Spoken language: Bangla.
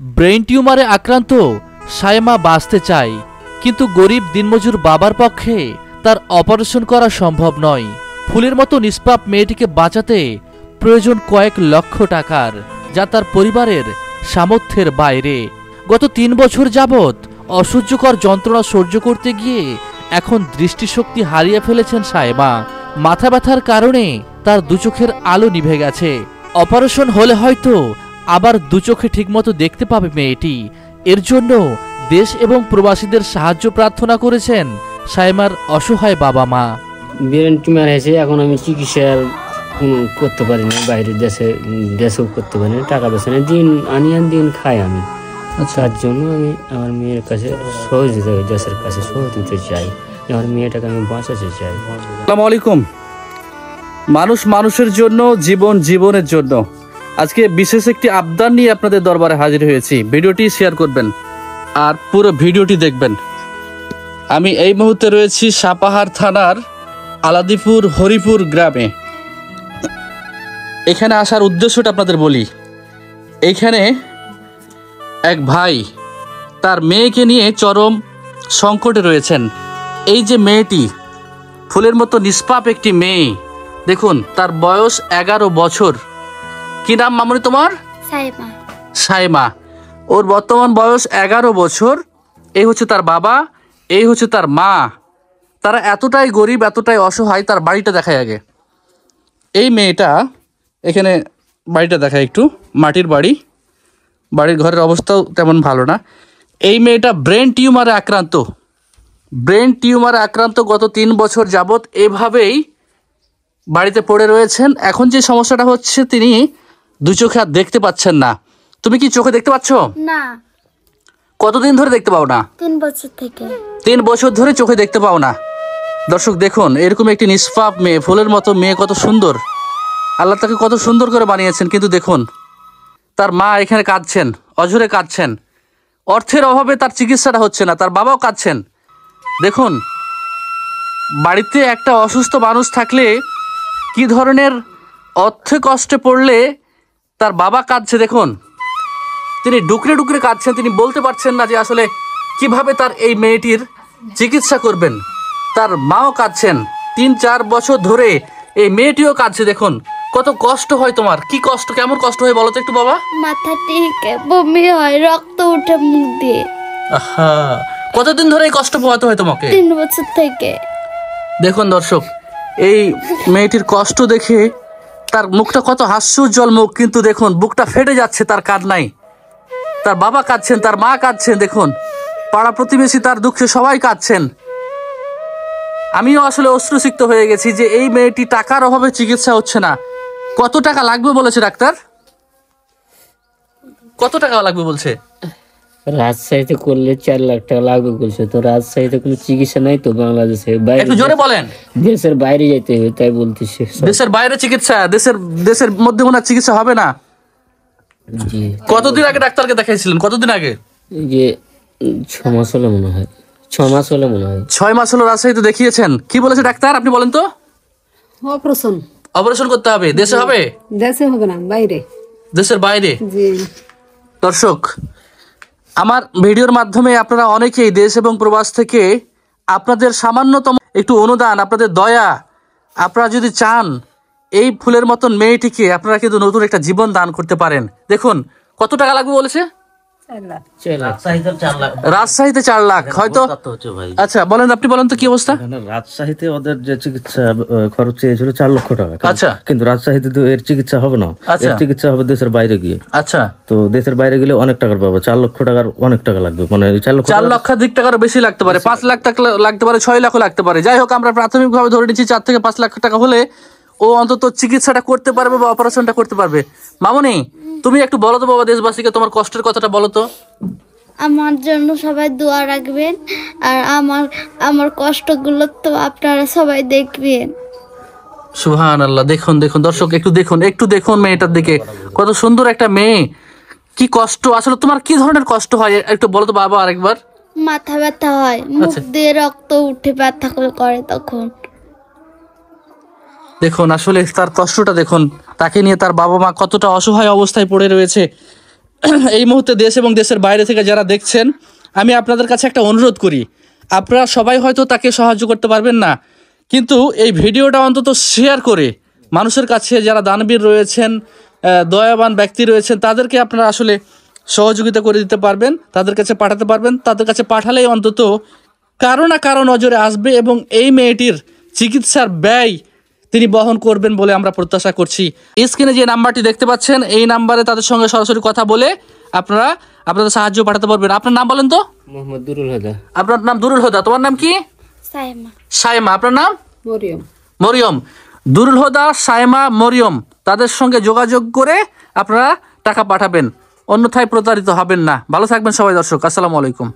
ব্রেইন টিউমারে আক্রান্ত সায়মা বাঁচতে চায়, কিন্তু গরিব দিনমজুর বাবার পক্ষে তার অপারেশন করা সম্ভব নয়। ফুলের মতো নিষ্পাপ মেয়েটিকে বাঁচাতে প্রয়োজন কয়েক লক্ষ টাকার, যা তার পরিবারের সামর্থ্যের বাইরে। গত 3 বছর যাবৎ অসহ্যকর যন্ত্রণা সহ্য করতে গিয়ে এখন দৃষ্টিশক্তি হারিয়ে ফেলেছেন সায়মা। মাথা ব্যথার কারণে তার দুচোখের আলো নিভে গেছে। অপারেশন হলে হয়তো আবার দুচোখে ঠিকমতো দেখতে পাবে মেয়েটি। এর জন্য দেশ এবং প্রবাসীদের সাহায্য প্রার্থনা করেছেন সায়মার অসহায় বাবা মা। ব্রেন টিউমার হয়েছে, এখন আমি চিকিৎসা করতে পারি না, বাইরে দেশেও করতে পারি না, টাকা পয়সা নেই, দিন আনিয়ে দিন খাই আমি। তার জন্য আমি আমার মেয়ের কাছে সহযোগিতা, দেশের কাছে সহযোগিতা চাই, আমার মেয়েটাকে আমি বাঁচাতে চাই। আসসালামু আলাইকুম। মানুষ মানুষের জন্য, জীবন জীবনের জন্য। আজকে বিশেষ একটি আবদার নিয়ে আপনাদের দরবারে হাজির হয়েছি। ভিডিওটি শেয়ার করবেন আর পুরো ভিডিওটি দেখবেন। আমি এই মুহূর্তে রয়েছি সাপাহার থানার আলাদিপুর হরিপুর গ্রামে। এখানে আসার উদ্দেশ্যটা আপনাদের বলি। এইখানে এক ভাই তার মেয়েকে নিয়ে চরম সংকটে রয়েছেন। এই যে মেয়েটি, ফুলের মতো নিষ্পাপ একটি মেয়ে, দেখুন তার বয়স 11 বছর। কি নাম মামুনি তোমার? সায়মা। সায়মা। ওর বর্তমান বয়স 11 বছর। এই হচ্ছে তার বাবা, এই হচ্ছে তার মা। তারা এতটাই গরিব, এতটাই অসহায়। তার বাড়িটা দেখায় আগে। এই মেয়েটা, এখানে বাড়িটা দেখায় একটু, মাটির বাড়ি। বাড়ির ঘরের অবস্থাও তেমন ভালো না। এই মেয়েটা ব্রেন টিউমারে আক্রান্ত। ব্রেন টিউমারে আক্রান্ত গত 3 বছর যাবৎ এভাবেই বাড়িতে পড়ে রয়েছেন। এখন যে সমস্যাটা হচ্ছে, তিনি দুই চোখে আর দেখতে পাচ্ছেন না। তুমি কি চোখে দেখতে পাচ্ছ? না। কতদিন ধরে দেখতে পাও না? 3 বছর থেকে। 3 বছর ধরে চোখে দেখতে পাও না। দর্শক দেখুন, এরকম একটি নিষ্পাপ মেয়ে, ফুলের মতো মেয়ে, কত সুন্দর। আল্লাহ তাকে কত সুন্দর করে বানিয়েছেন। কিন্তু দেখুন, তার মা এখানে কাঁদছেন, অঝরে কাঁদছেন। অর্থের অভাবে তার চিকিৎসাটা হচ্ছে না, তার বাবাও কাঁদছেন। দেখুন, বাড়িতে একটা অসুস্থ মানুষ থাকলে কি ধরনের অর্থে কষ্টে পড়লে তার বাবা কাঁদছে। দেখুন, তিনি ডুকরে ডুকরে কাঁদছেন। তিনি বলতে পারছেন না যে আসলে কিভাবে তার এই মেয়েটির চিকিৎসা করবেন। তার মাও কাঁদছেন। 3-4 বছর ধরে এই মেয়েটিও কাঁদছে। দেখুন কত কষ্ট হয় তোমার। কি কষ্ট, কেমন কষ্ট হয় বলো তো একটু বাবা? মাথা টিকে বমি হয়, রক্ত উঠে মুখ দিয়ে। আহা, কতদিন ধরে এই কষ্ট পোহাতে হয় তোমাকে? 3 বছর থেকে। দেখুন দর্শক, এই মেয়েটির কষ্ট দেখে তার মুখটা কত হাস্যোজ্জ্বল মুখ, কিন্তু দেখুন বুকটা ফেটে যাচ্ছে তার কান্নায়। তার বাবা কাঁদছেন, তার মা কাঁদছেন। দেখুন, পাড়া প্রতিবেশী তার দুঃখে সবাই কাঁদছেন। আমিও আসলে অশ্রুসিক্ত হয়ে গেছি যে এই মেয়েটি টাকার অভাবে চিকিৎসা হচ্ছে না। কত টাকা লাগবে বলেছে ডাক্তার? কত টাকা লাগবে বলছে? রাজশাহীতে করলে 4 লাখ টাকা লাগবে বলছে। তো রাজশাহীতে কোনো চিকিৎসা নাই তো, বাংলাদেশে বাইরে, একটু জোরে বলেন। দেশের বাইরে যেতে হবে, তাই বলতেছে। দেশের বাইরে চিকিৎসা? দেশের মধ্যে ওনার চিকিৎসা হবে না? জি। কতদিন আগে ডাক্তারকে দেখাইছিলেন? কতদিন আগে? এই যে 6 মাস হলো মনে হয়। 6 মাস হলো মনে হয়। 6 মাস হলো রাজশাহীতে দেখিয়েছেন। কি বলেছে ডাক্তার আপনি বলেন তো? অপারেশন করতে হবে। দেশে হবে? দেশে হবে না, বাইরে। দেশের বাইরে? জি। দর্শক, আমার ভিডিওর মাধ্যমে আপনারা অনেকেই দেশ এবং প্রবাস থেকে আপনাদের সামান্যতম একটু অনুদান, আপনাদের দয়া, আপনারা যদি চান এই ফুলের মতন মেয়েটিকে, আপনারা কিন্তু নতুন একটা জীবন দান করতে পারেন। দেখুন কত টাকা লাগবে বলেছে? রাজশাহীতে 4 লাখ হয়তো। আচ্ছা বলেন, আপনি বলেন তো কি অবস্থা? রাজশাহীতে ওদের যে চিকিৎসা খরচ চেয়েছিল 4 লক্ষ টাকা। আচ্ছা, কিন্তু রাজশাহীতে তো এর চিকিৎসা হবে না, এর চিকিৎসা হবে দেশের বাইরে গিয়ে। আচ্ছা, তো দেশের বাইরে গেলে অনেক টাকার পাবো। 4 লক্ষ টাকার অনেক টাকা লাগবে, মানে 4 লক্ষাধিক টাকারও বেশি লাগতে পারে, 5 লাখ টাকা লাগতে পারে, 6 লাখও লাগতে পারে। যাই হোক, আমরা প্রাথমিকভাবে ধরে নিচ্ছি 4 থেকে 5 লাখ টাকা হলে ও অন্তত চিকিৎসাটা করতে পারবে বা অপারেশনটা করতে পারবে। মামনি, তুমি একটু বলো তো বাবা দেশবাসীকে তোমার কষ্টের কথাটা বলো তো। আমার জন্য সবাই দোয়া রাখবেন, আর আমার কষ্টগুলো তো আপনারা সবাই দেখবেন। সুবহানাল্লাহ। দেখুন দেখুন দর্শক, একটু দেখুন মেয়েটার দিকে, কত সুন্দর একটা মেয়ে। কি কষ্ট আসলে তোমার, কি ধরনের কষ্ট হয় একটু বলো তো বাবা আরেকবার। মাথা ব্যথা হয়, মুখ দিয়ে রক্ত উঠে ব্যথা করে তখন। দেখুন আসলে তার কষ্টটা দেখুন, তাকে নিয়ে তার বাবা মা কতটা অসহায় অবস্থায় পড়ে রয়েছে। এই মুহূর্তে দেশ এবং দেশের বাইরে থেকে যারা দেখছেন, আমি আপনাদের কাছে একটা অনুরোধ করি, আপনারা সবাই হয়তো তাকে সাহায্য করতে পারবেন না, কিন্তু এই ভিডিওটা অন্তত শেয়ার করে মানুষের কাছে যারা দানবীর রয়েছেন, দয়াবান ব্যক্তি রয়েছেন, তাদেরকে আপনারা আসলে সহযোগিতা করে দিতে পারবেন, তাদের কাছে পাঠাতে পারবেন। তাদের কাছে পাঠালেই অন্তত কারো না কারো নজরে আসবে এবং এই মেয়েটির চিকিৎসার ব্যয় তিনি বহন করবেন বলে আমরা প্রত্যাশা করছি। স্ক্রিনে যে নাম্বারটি দেখতে পাচ্ছেন, এই নাম্বারে তাদের সঙ্গে সরাসরি কথা বলে আপনারা আপনাদের সাহায্য পাঠাতে পারবেন। আপনার নাম বলেন তো? মোহাম্মদ দুরুল হুদা। আপনার নাম দুরুল হুদা, তোমার নাম কি? সাইমা। সাইমা। আপনার নাম? মরিয়ম। মরিয়ম। দুরুল হুদা, সাইমা, মরিয়ম, তাদের সঙ্গে যোগাযোগ করে আপনারা টাকা পাঠাবেন, অন্যথায় প্রতারিত হবেন না। ভালো থাকবেন সবাই দর্শক, আসসালামু আলাইকুম।